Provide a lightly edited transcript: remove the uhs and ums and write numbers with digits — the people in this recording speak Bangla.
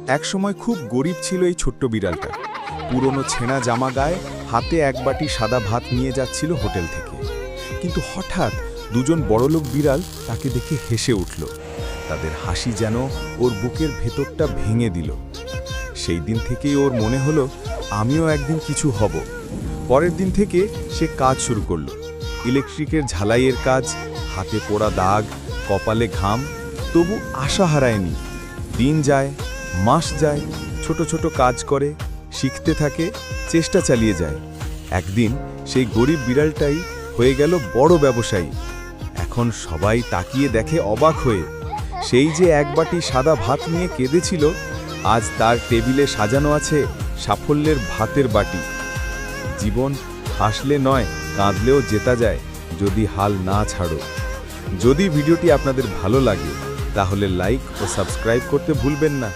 একসময় খুব গরিব ছিল এই ছোট্ট বিড়ালটা। পুরনো ছেঁড়া জামা গায়ে, হাতে এক বাটি সাদা ভাত নিয়ে যাচ্ছিল হোটেল থেকে। কিন্তু হঠাৎ দুজন বড়লোক বিড়াল তাকে দেখে হেসে উঠল। তাদের হাসি যেন ওর বুকের ভেতরটা ভেঙে দিল। সেই দিন থেকেই ওর মনে হলো, আমিও একদিন কিছু হব। পরের দিন থেকে সে কাজ শুরু করল। ইলেকট্রিকের ঝালাইয়ের কাজ, হাতে পোড়া দাগ, কপালে ঘাম, তবু আশা হারায়নি। দিন যায়, মাস যায়, ছোট ছোট কাজ করে, শিখতে থাকে, চেষ্টা চালিয়ে যায়। একদিন সেই গরিব বিড়ালটাই হয়ে গেল বড় ব্যবসায়ী। এখন সবাই তাকিয়ে দেখে অবাক হয়ে। সেই যে এক বাটি সাদা ভাত নিয়ে কেঁদেছিল, আজ তার টেবিলে সাজানো আছে সাফল্যের ভাতের বাটি। জীবন হাসলে নয়, কাঁদলেও জেতা যায় যদি হাল না ছাড়ো। যদি ভিডিওটি আপনাদের ভালো লাগে তাহলে লাইক ও সাবস্ক্রাইব করতে ভুলবেন না।